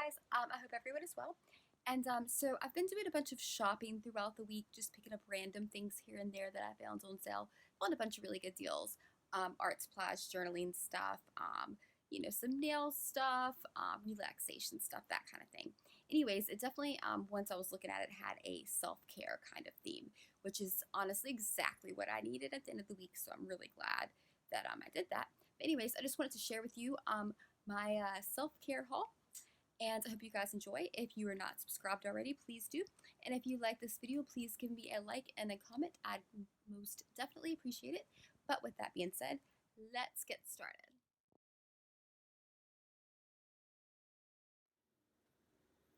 guys. I hope everyone is well. And so I've been doing a bunch of shopping throughout the week, just picking up random things here and there that I found on sale. Found a bunch of really good deals. Art supplies, journaling stuff, some nail stuff, relaxation stuff, that kind of thing. Anyways, it definitely, once I was looking at it, had a self-care kind of theme, which is honestly exactly what I needed at the end of the week. So I'm really glad that I did that. But anyways, I just wanted to share with you my self-care haul, and I hope you guys enjoy. If you are not subscribed already, please do. And if you like this video, please give me a like and a comment. I'd most definitely appreciate it. But with that being said, let's get started.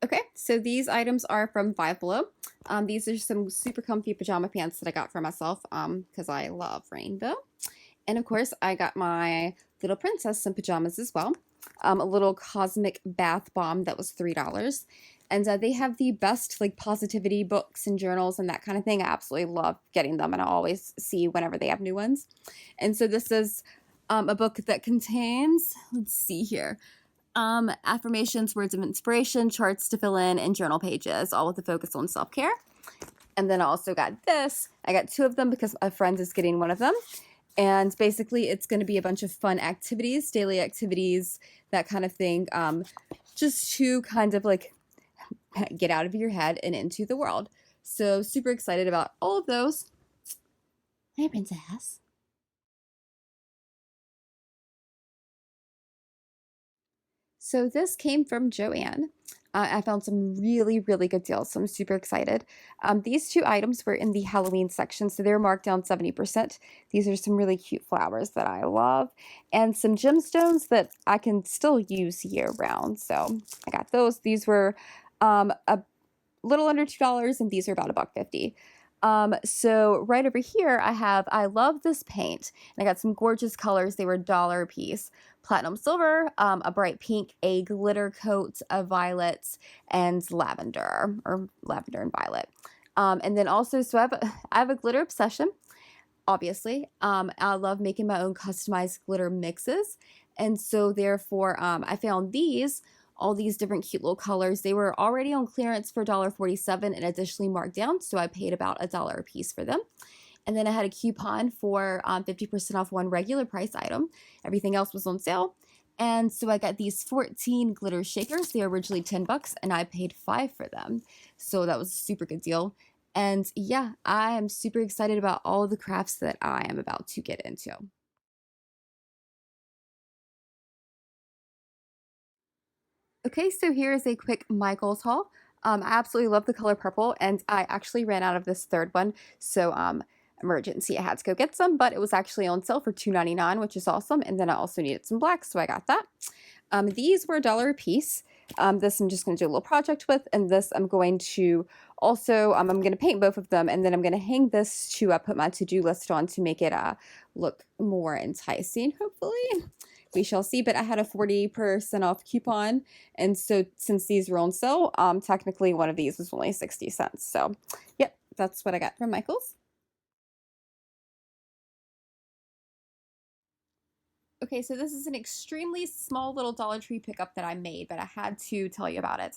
Okay, so these items are from Five Below. These are some super comfy pajama pants that I got for myself because I love rainbow. And of course, I got my little princess some pajamas as well. A little cosmic bath bomb that was $3. And they have the best like positivity books and journals and that kind of thing. I absolutely love getting them, and I always see whenever they have new ones. And so this is a book that contains, let's see here, affirmations, words of inspiration, charts to fill in, and journal pages, all with a focus on self-care. And then I also got this. I got two of them because a friend is getting one of them. And basically, it's going to be a bunch of fun activities, daily activities, that kind of thing, just to kind of like get out of your head and into the world. So super excited about all of those. Hey, princess. So this came from Joann. I found some really, really good deals, so I'm super excited. These two items were in the Halloween section, so they're marked down 70%. These are some really cute flowers that I love, and some gemstones that I can still use year-round. So I got those. These were a little under $2, and these are about $1.50. So right over here, I love this paint, and I got some gorgeous colors. They were $1 a piece. Platinum silver, a bright pink, a glitter coat of violets, and lavender, or lavender and violet. And then also, so I have a glitter obsession, obviously. I love making my own customized glitter mixes. And so therefore, I found all these different cute little colors. They were already on clearance for $1.47 and additionally marked down, so I paid about $1 a piece for them. And then I had a coupon for 50% off one regular price item. Everything else was on sale. And so I got these 14 glitter shakers. They were originally $10 and I paid $5 for them. So that was a super good deal. And yeah, I am super excited about all the crafts that I am about to get into. Okay, so here is a quick Michaels haul. I absolutely love the color purple, and I actually ran out of this third one, so emergency, I had to go get some, but it was actually on sale for $2.99, which is awesome, and then I also needed some black, so I got that. These were $1 a piece. This I'm just going to do a little project with, and this I'm going to also, I'm going to paint both of them, and then I'm going to hang this to put my to-do list on to make it look more enticing, hopefully. We shall see, but I had a 40% off coupon, and so since these were on sale, technically one of these was only 60 cents. So, yep, that's what I got from Michaels. Okay, so this is an extremely small little Dollar Tree pickup that I made, but I had to tell you about it.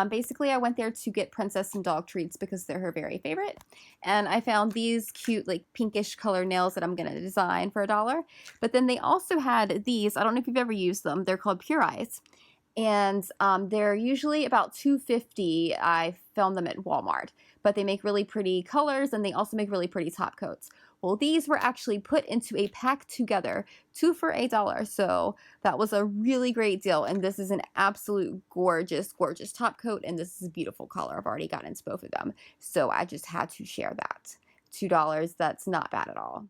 Basically, I went there to get Princess some dog treats because they're her very favorite. And I found these cute, like pinkish color nails that I'm going to design for $1. But then they also had these. I don't know if you've ever used them. They're called Pure Eyes. And they're usually about $2.50. I found them at Walmart. But they make really pretty colors, and they also make really pretty top coats. Well, these were actually put into a pack together, 2 for $1. So that was a really great deal. And this is an absolute gorgeous, gorgeous top coat. And this is a beautiful color. I've already gotten into both of them. So I just had to share that. $2, that's not bad at all.